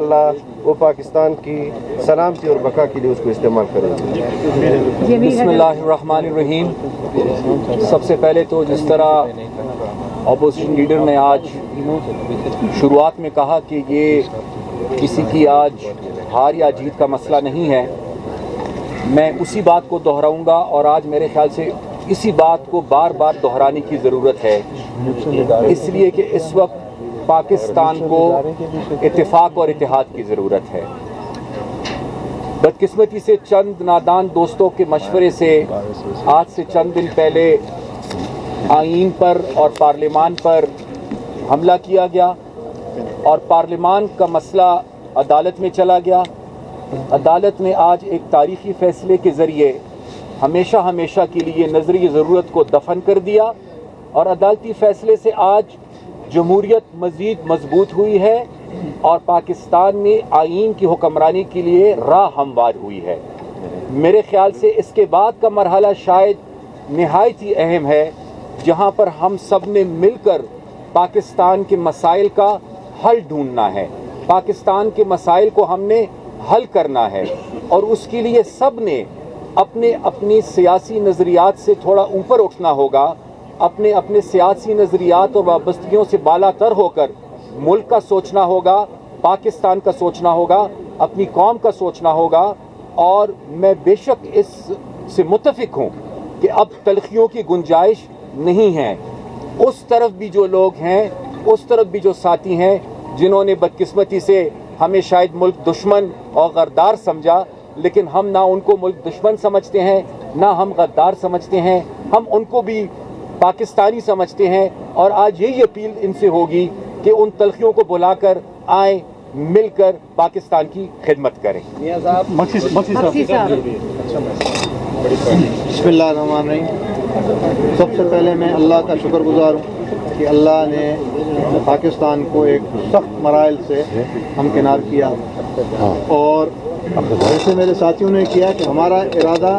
اللہ وہ پاکستان کی سلامتی اور بقا کے لیے اس کو استعمال کریں گے۔ بسم اللہ الرحمن الرحیم۔ سب سے پہلے تو جس طرح اپوزیشن لیڈر نے آج شروعات میں کہا کہ یہ کسی کی آج ہار یا جیت کا مسئلہ نہیں ہے، میں اسی بات کو دہراؤں گا اور آج میرے خیال سے اسی بات کو بار بار دہرانے کی ضرورت ہے، اس لیے کہ اس وقت پاکستان کو اتفاق اور اتحاد کی ضرورت ہے۔ بدقسمتی سے چند نادان دوستوں کے مشورے سے آج سے چند دن پہلے آئین پر اور پارلیمان پر حملہ کیا گیا اور پارلیمان کا مسئلہ عدالت میں چلا گیا۔ عدالت نے آج ایک تاریخی فیصلے کے ذریعے ہمیشہ کے لیے نظری ضرورت کو دفن کر دیا اور عدالتی فیصلے سے آج جمہوریت مزید مضبوط ہوئی ہے اور پاکستان میں آئین کی حکمرانی کے لیے راہ ہموار ہوئی ہے۔ میرے خیال سے اس کے بعد کا مرحلہ شاید نہایت ہی اہم ہے، جہاں پر ہم سب نے مل کر پاکستان کے مسائل کا حل ڈھونڈنا ہے، پاکستان کے مسائل کو ہم نے حل کرنا ہے اور اس کے لیے سب نے اپنی سیاسی نظریات سے تھوڑا اوپر اٹھنا ہوگا، اپنے سیاسی نظریات اور وابستگیوں سے بالا تر ہو کر ملک کا سوچنا ہوگا، پاکستان کا سوچنا ہوگا، اپنی قوم کا سوچنا ہوگا۔ اور میں بے شک اس سے متفق ہوں کہ اب تلخیوں کی گنجائش نہیں ہے۔ اس طرف بھی جو لوگ ہیں، اس طرف بھی جو ساتھی ہیں جنہوں نے بدقسمتی سے ہمیں شاید ملک دشمن اور غدار سمجھا، لیکن ہم نہ ان کو ملک دشمن سمجھتے ہیں نہ ہم غدار سمجھتے ہیں، ہم ان کو بھی پاکستانی سمجھتے ہیں اور آج یہی اپیل ان سے ہوگی کہ ان تلخیوں کو بلا کر آئیں، مل کر پاکستان کی خدمت کریں۔ بسم اللہ الرحمن الرحیم۔ سب سے پہلے میں اللہ کا شکر گزار ہوں کہ اللہ نے پاکستان کو ایک سخت مراحل سے ہمکنار کیا اور جیسے میرے ساتھیوں نے کیا کہ ہمارا ارادہ